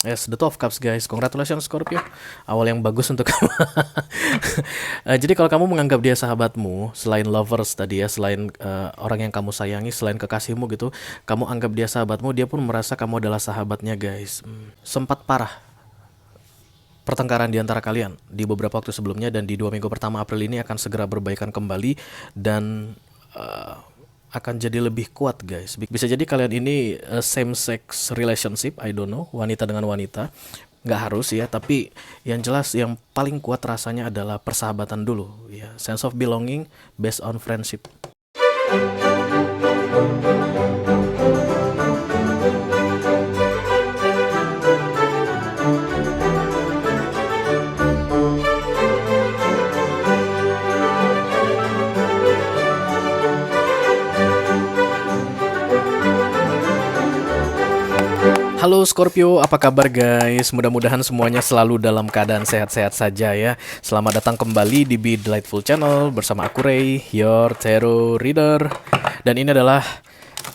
Yes, the Two of Cups guys. Congratulations Scorpio. Awal yang bagus untuk kamu. Jadi kalau kamu menganggap dia sahabatmu, selain lovers tadi ya, selain orang yang kamu sayangi, selain kekasihmu gitu, kamu anggap dia sahabatmu, dia pun merasa kamu adalah sahabatnya guys. Sempat parah pertengkaran di antara kalian di beberapa waktu sebelumnya, dan di 2 minggu pertama April ini akan segera berbaikan kembali dan akan jadi lebih kuat guys. Bisa jadi kalian ini same sex relationship, I don't know, wanita dengan wanita. Nggak harus ya, tapi yang jelas yang paling kuat rasanya adalah persahabatan dulu ya. Sense of belonging based on friendship. Halo Scorpio, apa kabar guys? Mudah-mudahan semuanya selalu dalam keadaan sehat-sehat saja ya. Selamat datang kembali di Be Delightful Channel bersama aku Ray, your tarot reader. Dan ini adalah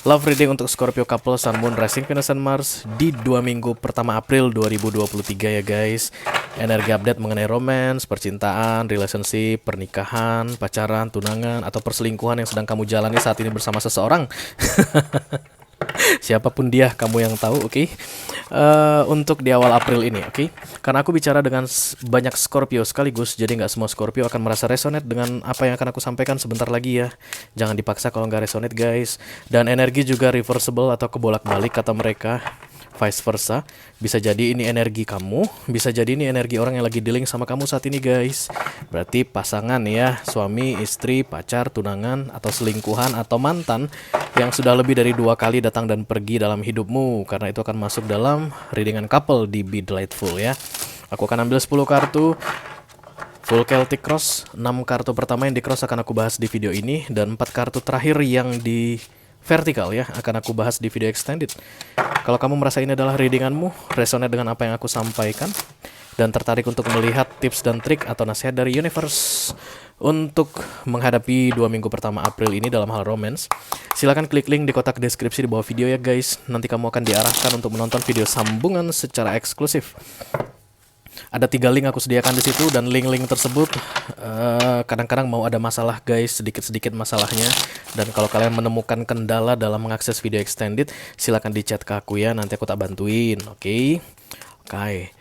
love reading untuk Scorpio couple Sun Moon Rising Venus and Mars di 2 minggu pertama April 2023 ya guys. Energi update mengenai romance, percintaan, relationship, pernikahan, pacaran, tunangan, atau perselingkuhan yang sedang kamu jalani saat ini bersama seseorang. Siapapun dia, kamu yang tahu, oke? Untuk di awal April ini, oke? Karena aku bicara dengan banyak Scorpio sekaligus, jadi nggak semua Scorpio akan merasa resonate dengan apa yang akan aku sampaikan sebentar lagi ya. Jangan dipaksa kalau nggak resonate guys. Dan energi juga reversible atau kebolak-balik kata mereka. Vice versa, bisa jadi ini energi kamu, bisa jadi ini energi orang yang lagi dealing sama kamu saat ini guys. Berarti pasangan ya, suami, istri, pacar, tunangan, atau selingkuhan, atau mantan yang sudah lebih dari 2 kali datang dan pergi dalam hidupmu. Karena itu akan masuk dalam readingan couple di Be Delightful ya. Aku akan ambil 10 kartu full Celtic Cross. 6 kartu pertama yang di cross akan aku bahas di video ini, dan 4 kartu terakhir yang di vertikal ya akan aku bahas di video extended. Kalau kamu merasa ini adalah readinganmu, resonate dengan apa yang aku sampaikan, dan tertarik untuk melihat tips dan trik atau nasihat dari universe untuk menghadapi 2 minggu pertama April ini dalam hal romance, silahkan klik link di kotak deskripsi di bawah video ya guys. Nanti kamu akan diarahkan untuk menonton video sambungan secara eksklusif. Ada 3 link aku sediakan di situ, dan link-link tersebut kadang-kadang mau ada masalah guys, sedikit-sedikit masalahnya. Dan kalau kalian menemukan kendala dalam mengakses video extended, silakan di chat ke aku ya, nanti aku tak bantuin, oke? Oke.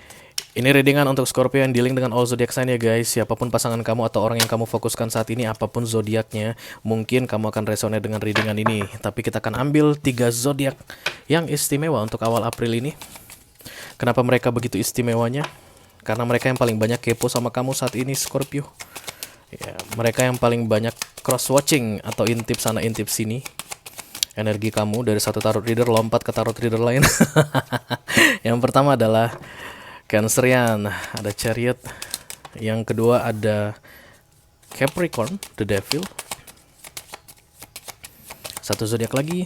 Ini readingan untuk Scorpio yang dealing dengan all zodiac sign ya guys. Siapapun pasangan kamu atau orang yang kamu fokuskan saat ini, apapun zodiaknya, mungkin kamu akan resonate dengan readingan ini. Tapi kita akan ambil 3 zodiak yang istimewa untuk awal April ini. Kenapa mereka begitu istimewanya? Karena mereka yang paling banyak kepo sama kamu saat ini Scorpio ya, mereka yang paling banyak cross-watching atau intip sana intip sini. Energi kamu dari satu tarot reader lompat ke tarot reader lain. Yang pertama adalah Cancerian, ada Chariot. Yang kedua ada Capricorn, the Devil. Satu zodiak lagi.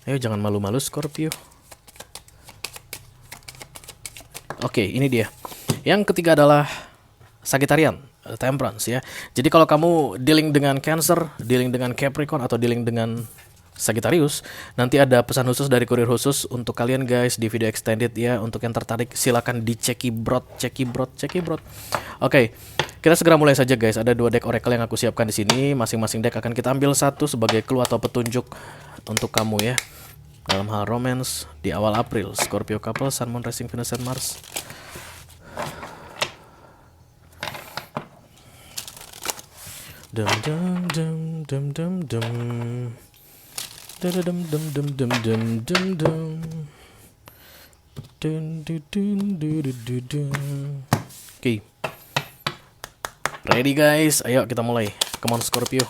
Ayo jangan malu-malu Scorpio. Oke, ini dia. Yang ketiga adalah Sagittarian, Temperance ya. Jadi kalau kamu dealing dengan Cancer, dealing dengan Capricorn, atau dealing dengan Sagittarius, nanti ada pesan khusus dari kurir khusus untuk kalian guys di video extended ya. Untuk yang tertarik silakan diceki brot. Oke, kita segera mulai saja guys. Ada 2 deck oracle yang aku siapkan di sini. Masing-masing deck akan kita ambil satu sebagai clue atau petunjuk untuk kamu ya. Dalam hal romance di awal April, Scorpio couple Sun Moon Rising Venus and Mars. Dum dum dum dum dum dum. Dum dum dum dum dum dum dum dum. Dun dun dun dun dun dun. Oke. Ready guys? Ayo kita mulai. Come on Scorpio.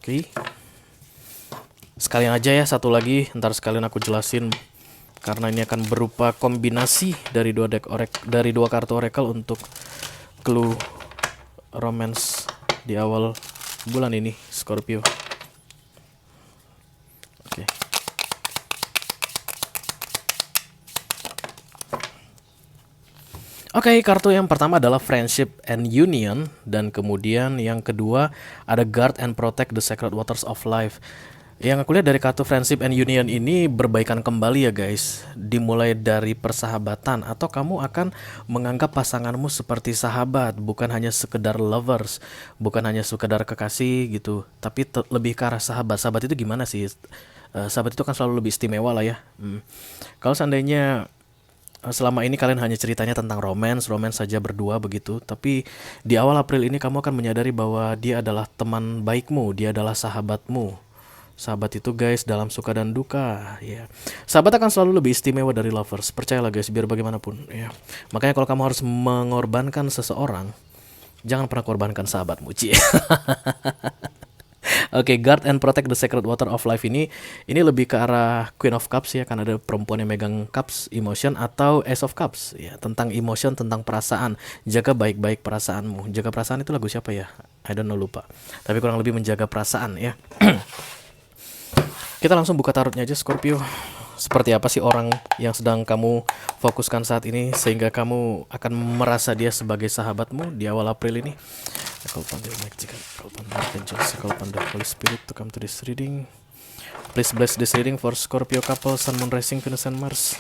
Oke. Sekalian aja ya satu lagi, ntar sekalian aku jelasin. Karena ini akan berupa kombinasi dari 2 deck dari 2 kartu oracle untuk clue romance di awal bulan ini Scorpio. Oke. Oke, kartu yang pertama adalah Friendship and Union, dan kemudian yang kedua ada Guard and Protect the Sacred Waters of Life. Yang aku lihat dari kartu Friendship and Union ini berbaikan kembali ya guys. Dimulai dari persahabatan atau kamu akan menganggap pasanganmu seperti sahabat, bukan hanya sekedar lovers, bukan hanya sekedar kekasih gitu, tapi lebih ke arah sahabat. Sahabat itu gimana sih? Sahabat itu kan selalu lebih istimewa lah ya. Kalau seandainya selama ini kalian hanya ceritanya tentang romance saja berdua begitu, tapi di awal April ini kamu akan menyadari bahwa dia adalah teman baikmu, dia adalah sahabatmu. Sahabat itu guys dalam suka dan duka ya. Sahabat akan selalu lebih istimewa dari lovers. Percayalah guys, biar bagaimanapun ya. Makanya kalau kamu harus mengorbankan seseorang, jangan pernah korbankan sahabatmu, Ci. Oke, Guard and Protect the Sacred Water of Life ini lebih ke arah Queen of Cups ya, kan ada perempuan yang megang cups emotion, atau Ace of Cups ya, tentang emotion, tentang perasaan. Jaga baik-baik perasaanmu. Jaga perasaan itu lagu siapa ya? I don't know, lupa. Tapi kurang lebih menjaga perasaan ya. Kita langsung buka tarotnya aja Scorpio. Seperti apa sih orang yang sedang kamu fokuskan saat ini sehingga kamu akan merasa dia sebagai sahabatmu di awal April ini? Call upon the magic, call upon the angels, call upon the Holy Spirit to come to this reading. Please bless this reading for Scorpio couple, Sun, Moon, Rising, Venus, and Mars.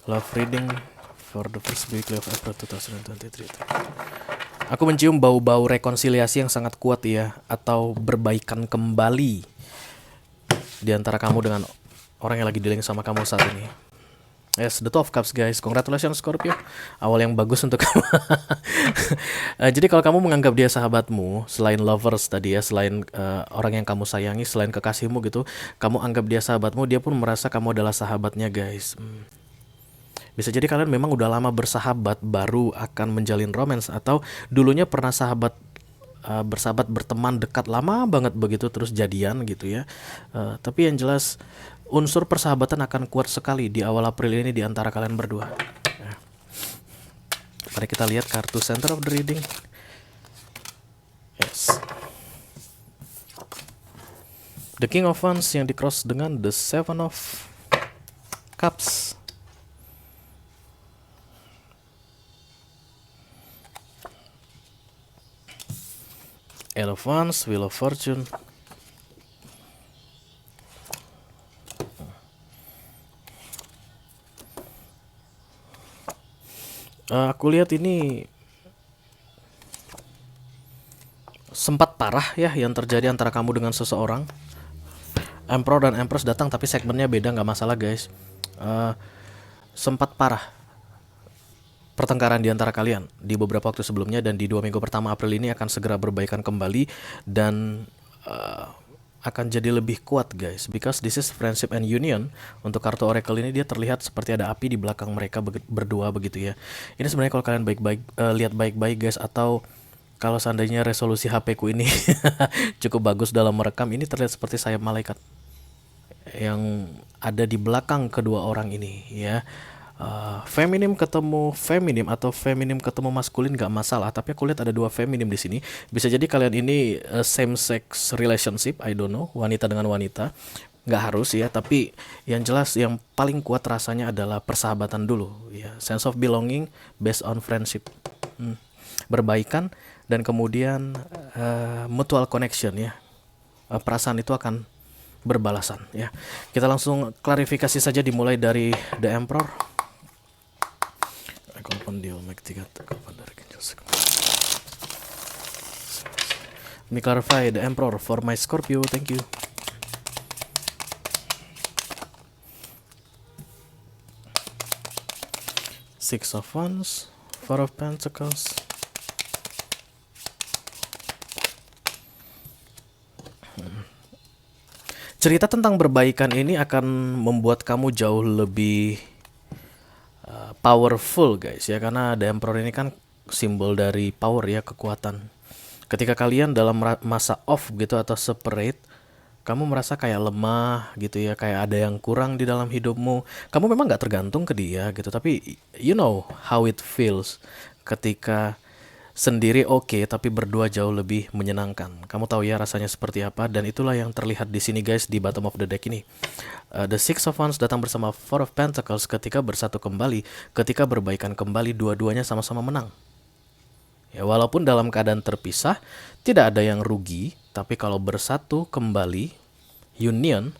Love reading for the first week of April 2023. Aku mencium bau-bau rekonsiliasi yang sangat kuat ya, atau berbaikan kembali di antara kamu dengan orang yang lagi dealing sama kamu saat ini. Yes, the Two of Cups guys. Congratulations Scorpio. Awal yang bagus untuk kamu. Jadi kalau kamu menganggap dia sahabatmu, selain lovers tadi ya, selain orang yang kamu sayangi, selain kekasihmu gitu, kamu anggap dia sahabatmu, dia pun merasa kamu adalah sahabatnya guys. Bisa jadi kalian memang udah lama bersahabat, baru akan menjalin romance, atau dulunya pernah bersahabat, berteman dekat lama banget begitu, terus jadian gitu ya. Tapi yang jelas unsur persahabatan akan kuat sekali di awal April ini di antara kalian berdua. Mari kita lihat kartu center of the reading. Yes, the King of Wands yang di cross dengan the Seven of Cups. Elephants, Wheel of Fortune. Aku lihat ini sempat parah ya yang terjadi antara kamu dengan seseorang. Emperor dan Empress datang tapi segmennya beda, nggak masalah guys. Sempat parah pertengkaran di antara kalian di beberapa waktu sebelumnya, dan di 2 minggu pertama April ini akan segera berbaikan kembali dan akan jadi lebih kuat guys, because this is Friendship and Union. Untuk kartu Oracle ini dia terlihat seperti ada api di belakang mereka berdua begitu ya. Ini sebenarnya kalau kalian lihat baik-baik guys, atau kalau seandainya resolusi HP ku ini cukup bagus dalam merekam, ini terlihat seperti sayap malaikat yang ada di belakang kedua orang ini ya. Feminim ketemu feminim atau feminim ketemu maskulin gak masalah, tapi aku lihat ada 2 feminim di sini. Bisa jadi kalian ini same sex relationship, I don't know, wanita dengan wanita, nggak harus ya, tapi yang jelas yang paling kuat rasanya adalah persahabatan dulu ya, sense of belonging based on friendship, berbaikan, dan kemudian mutual connection ya. Perasaan itu akan berbalasan ya. Kita langsung klarifikasi saja, dimulai dari The Emperor. Let me clarify the Emperor for my Scorpio, thank you. Six of Wands, Four of Pentacles. Cerita tentang berbaikan ini akan membuat kamu jauh lebih powerful guys ya, karena The Emperor ini kan simbol dari power ya, kekuatan. Ketika kalian dalam masa off gitu atau separate, kamu merasa kayak lemah gitu ya, kayak ada yang kurang di dalam hidupmu. Kamu memang gak tergantung ke dia gitu, tapi you know how it feels ketika Sendiri oke, tapi berdua jauh lebih menyenangkan. Kamu tahu ya rasanya seperti apa, dan itulah yang terlihat di sini guys, di bottom of the deck ini. The Six of Wands datang bersama Four of Pentacles ketika bersatu kembali, ketika berbaikan kembali, dua-duanya sama-sama menang. Ya, walaupun dalam keadaan terpisah, tidak ada yang rugi, tapi kalau bersatu kembali, union,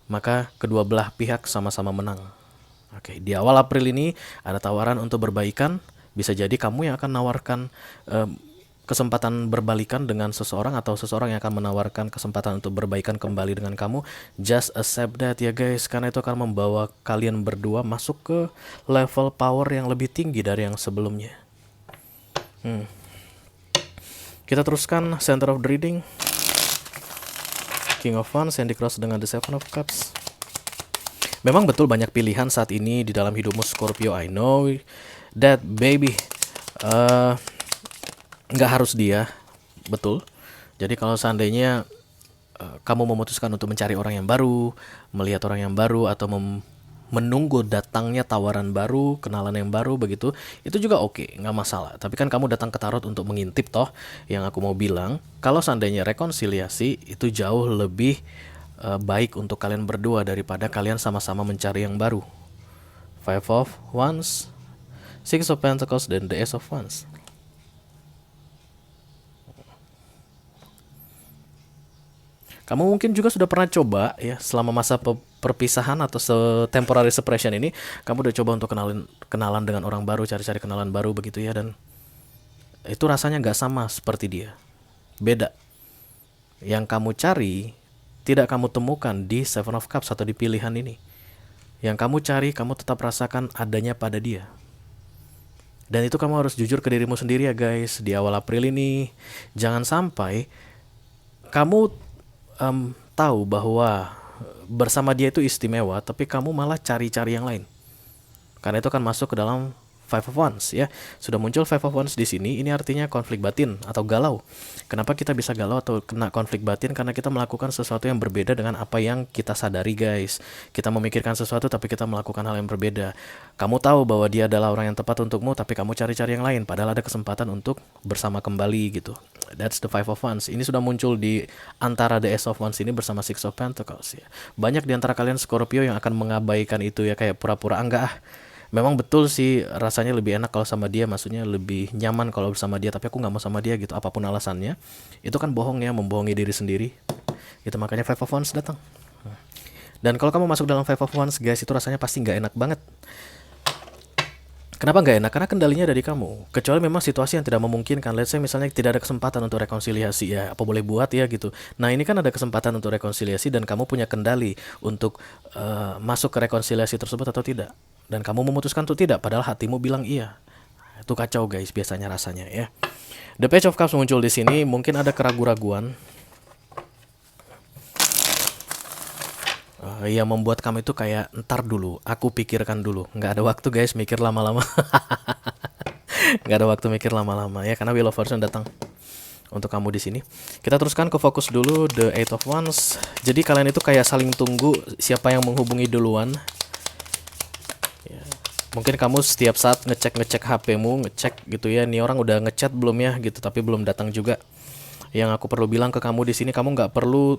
maka kedua belah pihak sama-sama menang. Oke, di awal April ini ada tawaran untuk berbaikan. Bisa jadi kamu yang akan menawarkan kesempatan berbalikan dengan seseorang, atau seseorang yang akan menawarkan kesempatan untuk berbaikan kembali dengan kamu. Just accept that ya guys, karena itu akan membawa kalian berdua masuk ke level power yang lebih tinggi dari yang sebelumnya. Kita teruskan center of the reading. King of Wands yang di-cross dengan the Seven of Cups. Memang betul banyak pilihan saat ini di dalam hidupmu Scorpio. I know that baby. Nggak harus dia, betul. Jadi kalau seandainya kamu memutuskan untuk mencari orang yang baru, melihat orang yang baru, atau menunggu datangnya tawaran baru, kenalan yang baru begitu, itu juga oke, nggak masalah. Tapi kan kamu datang ke tarot untuk mengintip toh. Yang aku mau bilang, kalau seandainya rekonsiliasi itu jauh lebih baik untuk kalian berdua daripada kalian sama-sama mencari yang baru. Five of Wands, Six of Pentacles, dan the Ace of Wands. Kamu mungkin juga sudah pernah coba ya, selama masa perpisahan atau temporary separation ini, kamu udah coba untuk kenalan dengan orang baru, cari-cari kenalan baru begitu ya, dan itu rasanya nggak sama seperti dia, beda. Yang kamu cari tidak kamu temukan di Seven of Cups atau di pilihan ini. Yang kamu cari, kamu tetap rasakan adanya pada dia. Dan itu kamu harus jujur ke dirimu sendiri ya guys, di awal April ini. Jangan sampai kamu tahu bahwa bersama dia itu istimewa, tapi kamu malah cari-cari yang lain. Karena itu akan masuk ke dalam Five of Wands ya. Sudah muncul Five of Wands di sini, ini artinya konflik batin atau galau. Kenapa kita bisa galau atau kena konflik batin? Karena kita melakukan sesuatu yang berbeda dengan apa yang kita sadari guys. Kita memikirkan sesuatu tapi kita melakukan hal yang berbeda. Kamu tahu bahwa dia adalah orang yang tepat untukmu, tapi kamu cari-cari yang lain, padahal ada kesempatan untuk bersama kembali gitu. That's the Five of Wands. Ini sudah muncul di antara the Ace of Wands ini bersama Six of Pentacles ya. Banyak di antara kalian Scorpio yang akan mengabaikan itu ya, kayak pura-pura enggak ah. Memang betul sih, rasanya lebih enak kalau sama dia, maksudnya lebih nyaman kalau bersama dia, tapi aku nggak mau sama dia gitu, apapun alasannya. Itu kan bohong ya, membohongi diri sendiri. Itu makanya Five of Wands datang. Dan kalau kamu masuk dalam Five of Wands guys, itu rasanya pasti nggak enak banget. Kenapa nggak enak? Karena kendalinya dari kamu. Kecuali memang situasi yang tidak memungkinkan. Let's say misalnya tidak ada kesempatan untuk rekonsiliasi, ya apa boleh buat ya gitu. Nah ini kan ada kesempatan untuk rekonsiliasi dan kamu punya kendali untuk masuk ke rekonsiliasi tersebut atau tidak. Dan kamu memutuskan untuk tidak, padahal hatimu bilang iya. Itu kacau guys, biasanya rasanya ya. The Page of Cups muncul di sini, mungkin ada keraguan-raguan yang membuat kamu itu kayak ntar dulu, aku pikirkan dulu. Nggak ada waktu guys mikir lama-lama. Nggak ada waktu mikir lama-lama ya, karena Wheel of Fortune datang untuk kamu di sini. Kita teruskan ke fokus dulu, the Eight of Wands. Jadi kalian itu kayak saling tunggu siapa yang menghubungi duluan. Ya. Mungkin kamu setiap saat ngecek HP-mu, ngecek gitu ya, nih orang udah ngechat belum ya gitu, tapi belum datang juga. Yang aku perlu bilang ke kamu di sini, kamu nggak perlu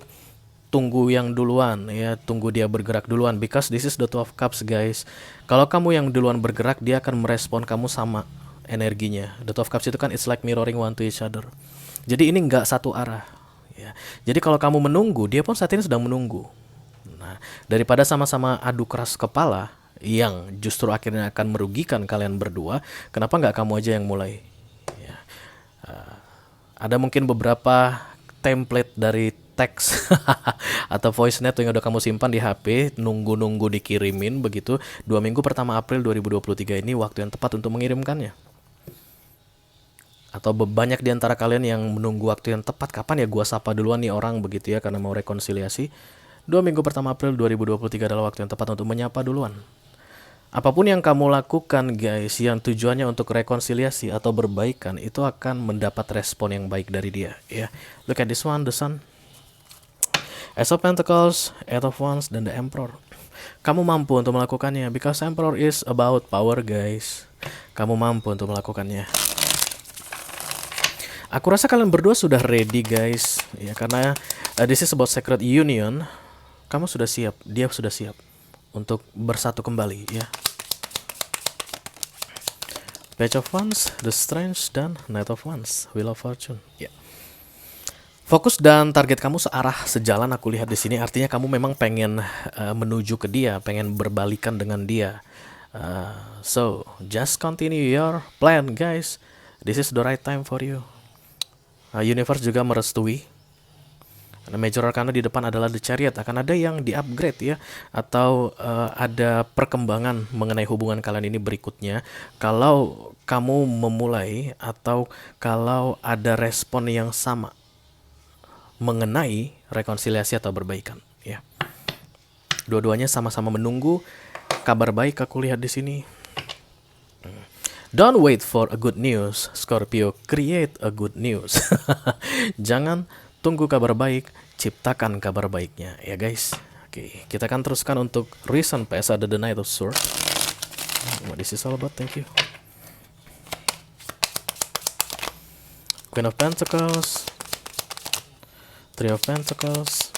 tunggu yang duluan ya, tunggu dia bergerak duluan, because this is the Two of Cups guys. Kalau kamu yang duluan bergerak, dia akan merespon kamu sama energinya. The Two of Cups itu kan it's like mirroring one to each other. Jadi ini nggak satu arah ya. Jadi kalau kamu menunggu, dia pun saat ini sedang menunggu. Nah, daripada sama-sama adu keras kepala yang justru akhirnya akan merugikan kalian berdua, kenapa nggak kamu aja yang mulai ya. Ada mungkin beberapa template dari teks atau voice note yang udah kamu simpan di HP, nunggu-nunggu dikirimin begitu. 2 minggu pertama April 2023 ini waktu yang tepat untuk mengirimkannya. Atau banyak di antara kalian yang menunggu waktu yang tepat, kapan ya gua sapa duluan nih orang begitu ya, karena mau rekonsiliasi. 2 minggu pertama April 2023 adalah waktu yang tepat untuk menyapa duluan. Apapun yang kamu lakukan guys, yang tujuannya untuk rekonsiliasi atau berbaikan, itu akan mendapat respon yang baik dari dia ya. Look at this one, the Sun, Ace of Pentacles, Eight of Wands, dan the Emperor. Kamu mampu untuk melakukannya, because Emperor is about power guys. Kamu mampu untuk melakukannya. Aku rasa kalian berdua sudah ready guys, ya karena this is about sacred union. Kamu sudah siap, dia sudah siap untuk bersatu kembali ya. Page of Wands, The Strange, dan Knight of Wands, Wheel of Fortune. Ya. Fokus dan target kamu searah, sejalan aku lihat di sini. Artinya kamu memang pengen menuju ke dia, pengen berbalikan dengan dia. So just continue your plan guys. This is the right time for you. Universe juga merestui. Major Arcana di depan adalah The Chariot. Akan ada yang di-upgrade ya, atau ada perkembangan mengenai hubungan kalian ini berikutnya. Kalau kamu memulai atau kalau ada respon yang sama mengenai rekonsiliasi atau perbaikan ya. Dua-duanya sama-sama menunggu kabar baik aku lihat di sini. Don't wait for a good news, Scorpio, create a good news. Jangan tunggu kabar baik, ciptakan kabar baiknya ya guys. Oke, kita akan teruskan untuk Reason PS ada The Knight of Swords. What this is all about, thank you. Queen of Pentacles, Three of Pentacles,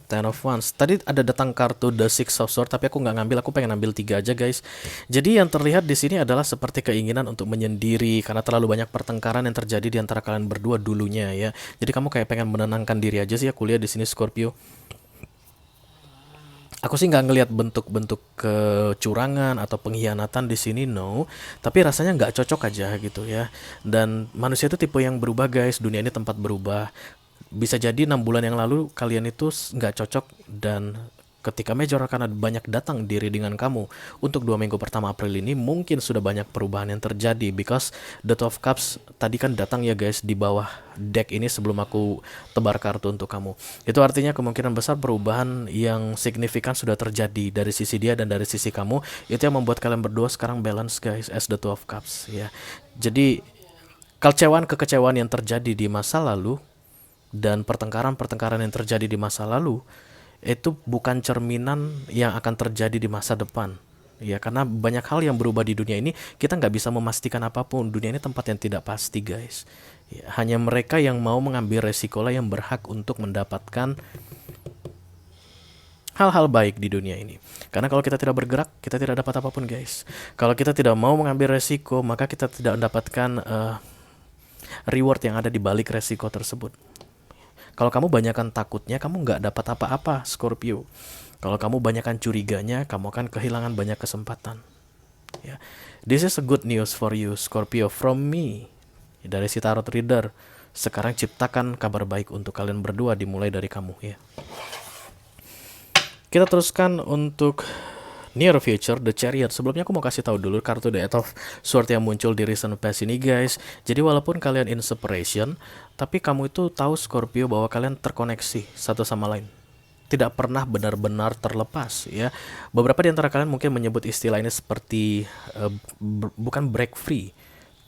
Ten of Wands. Tadi ada datang kartu The Six of Swords, tapi aku nggak ngambil. Aku pengen ambil 3 aja guys. Jadi yang terlihat di sini adalah seperti keinginan untuk menyendiri karena terlalu banyak pertengkaran yang terjadi di antara kalian berdua dulunya ya. Jadi kamu kayak pengen menenangkan diri aja sih. Aku lihat di sini Scorpio. Aku sih nggak ngelihat bentuk-bentuk kecurangan atau pengkhianatan di sini, no. Tapi rasanya nggak cocok aja gitu ya. Dan manusia itu tipe yang berubah guys. Dunia ini tempat berubah. Bisa jadi 6 bulan yang lalu kalian itu nggak cocok, dan ketika Major Arcana banyak datang di readingan kamu untuk 2 minggu pertama April ini, mungkin sudah banyak perubahan yang terjadi. Because the Two of Cups tadi kan datang ya guys di bawah deck ini sebelum aku tebar kartu untuk kamu. Itu artinya kemungkinan besar perubahan yang signifikan sudah terjadi dari sisi dia dan dari sisi kamu. Itu yang membuat kalian berdua sekarang balance guys as the Two of Cups ya. Jadi kekecewaan yang terjadi di masa lalu dan pertengkaran yang terjadi di masa lalu itu bukan cerminan yang akan terjadi di masa depan ya, karena banyak hal yang berubah di dunia ini. Kita nggak bisa memastikan apapun. Dunia ini tempat yang tidak pasti guys ya, hanya mereka yang mau mengambil resiko lah yang berhak untuk mendapatkan hal-hal baik di dunia ini. Karena kalau kita tidak bergerak, kita tidak dapat apapun guys. Kalau kita tidak mau mengambil resiko, maka kita tidak mendapatkan reward yang ada di balik resiko tersebut. Kalau kamu banyakkan takutnya, kamu nggak dapat apa-apa, Scorpio. Kalau kamu banyakkan curiganya, kamu akan kehilangan banyak kesempatan. Ya. This is a good news for you, Scorpio, from me. Dari si Tarot Reader. Sekarang ciptakan kabar baik untuk kalian berdua, dimulai dari kamu ya. Kita teruskan untuk Near Future, The Chariot. Sebelumnya aku mau kasih tahu dulu kartu The Eight of Swords yang muncul di Recent Past ini guys. Jadi walaupun kalian in separation, tapi kamu itu tahu Scorpio bahwa kalian terkoneksi satu sama lain. Tidak pernah benar-benar terlepas ya. Beberapa di antara kalian mungkin menyebut istilah ini seperti bukan break free,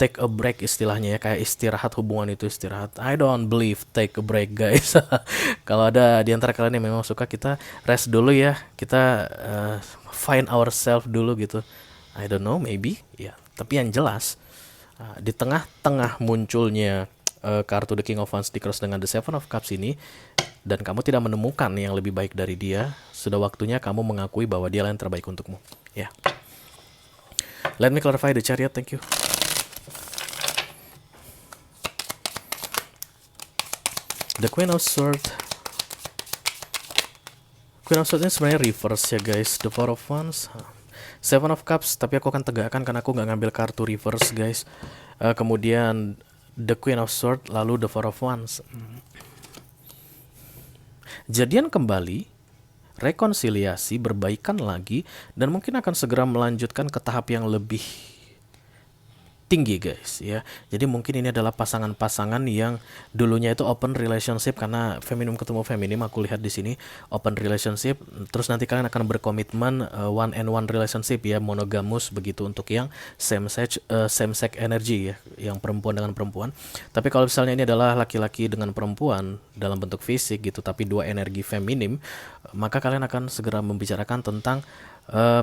take a break istilahnya ya, kayak istirahat, hubungan itu istirahat. I don't believe take a break guys. Kalau ada di antara kalian yang memang suka, kita rest dulu ya, kita find ourselves dulu gitu. I don't know, maybe ya. Tapi yang jelas di tengah-tengah munculnya kartu The King of Wands di cross dengan The Seven of Cups ini, dan kamu tidak menemukan yang lebih baik dari dia, sudah waktunya kamu mengakui bahwa dia yang terbaik untukmu ya. Let me clarify the Chariot, thank you. The Queen of Swords. Queen of Swords ini sebenarnya reverse ya guys. The Four of Wands, Seven of Cups, tapi aku akan tegakkan karena aku nggak ngambil kartu reverse guys. Kemudian The Queen of Swords, lalu The Four of Wands. Jadian kembali, rekonsiliasi, berbaikan lagi, dan mungkin akan segera melanjutkan ke tahap yang lebih tinggi guys ya. Jadi mungkin ini adalah pasangan-pasangan yang dulunya itu open relationship, karena feminim ketemu feminim aku lihat di sini open relationship, terus nanti kalian akan berkomitmen one and one relationship ya, monogamus begitu untuk yang same sex energy ya, yang perempuan dengan perempuan. Tapi kalau misalnya ini adalah laki-laki dengan perempuan dalam bentuk fisik gitu, tapi dua energi feminim, maka kalian akan segera membicarakan tentang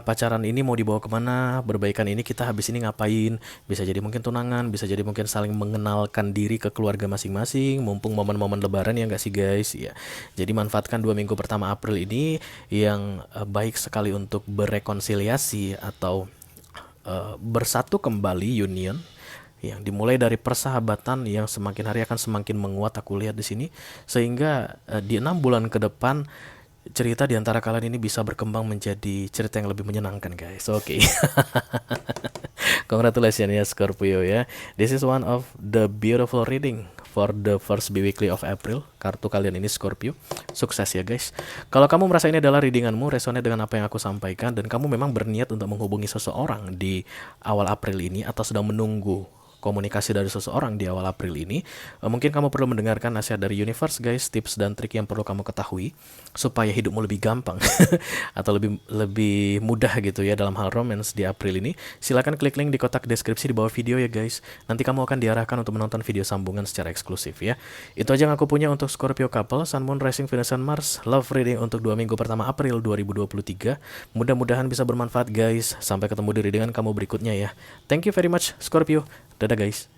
pacaran ini mau dibawa kemana, berbaikan ini kita habis ini ngapain. Bisa jadi mungkin tunangan, bisa jadi mungkin saling mengenalkan diri ke keluarga masing-masing, mumpung momen-momen lebaran ya nggak sih guys ya. Jadi manfaatkan 2 minggu pertama April ini yang baik sekali untuk berrekonsiliasi atau bersatu kembali, union yang dimulai dari persahabatan yang semakin hari akan semakin menguat, aku lihat di sini, sehingga di 6 bulan ke depan cerita di antara kalian ini bisa berkembang menjadi cerita yang lebih menyenangkan guys. Oke. Congratulations ya Scorpio ya. This is one of the beautiful reading for the first biweekly of April. Kartu kalian ini Scorpio. Sukses ya guys. Kalau kamu merasa ini adalah readinganmu, resonate dengan apa yang aku sampaikan, dan kamu memang berniat untuk menghubungi seseorang di awal April ini atau sedang menunggu komunikasi dari seseorang di awal April ini, mungkin kamu perlu mendengarkan nasihat dari universe guys, tips dan trik yang perlu kamu ketahui supaya hidupmu lebih gampang atau lebih lebih mudah gitu ya dalam hal romance di April ini. Silakan klik link di kotak deskripsi di bawah video ya guys. Nanti kamu akan diarahkan untuk menonton video sambungan secara eksklusif ya. Itu aja yang aku punya untuk Scorpio couple, Sun, Moon, Rising, Venus, dan Mars love reading untuk 2 minggu pertama April 2023. Mudah-mudahan bisa bermanfaat guys. Sampai ketemu di readingan kamu berikutnya ya. Thank you very much Scorpio. Dadah guys.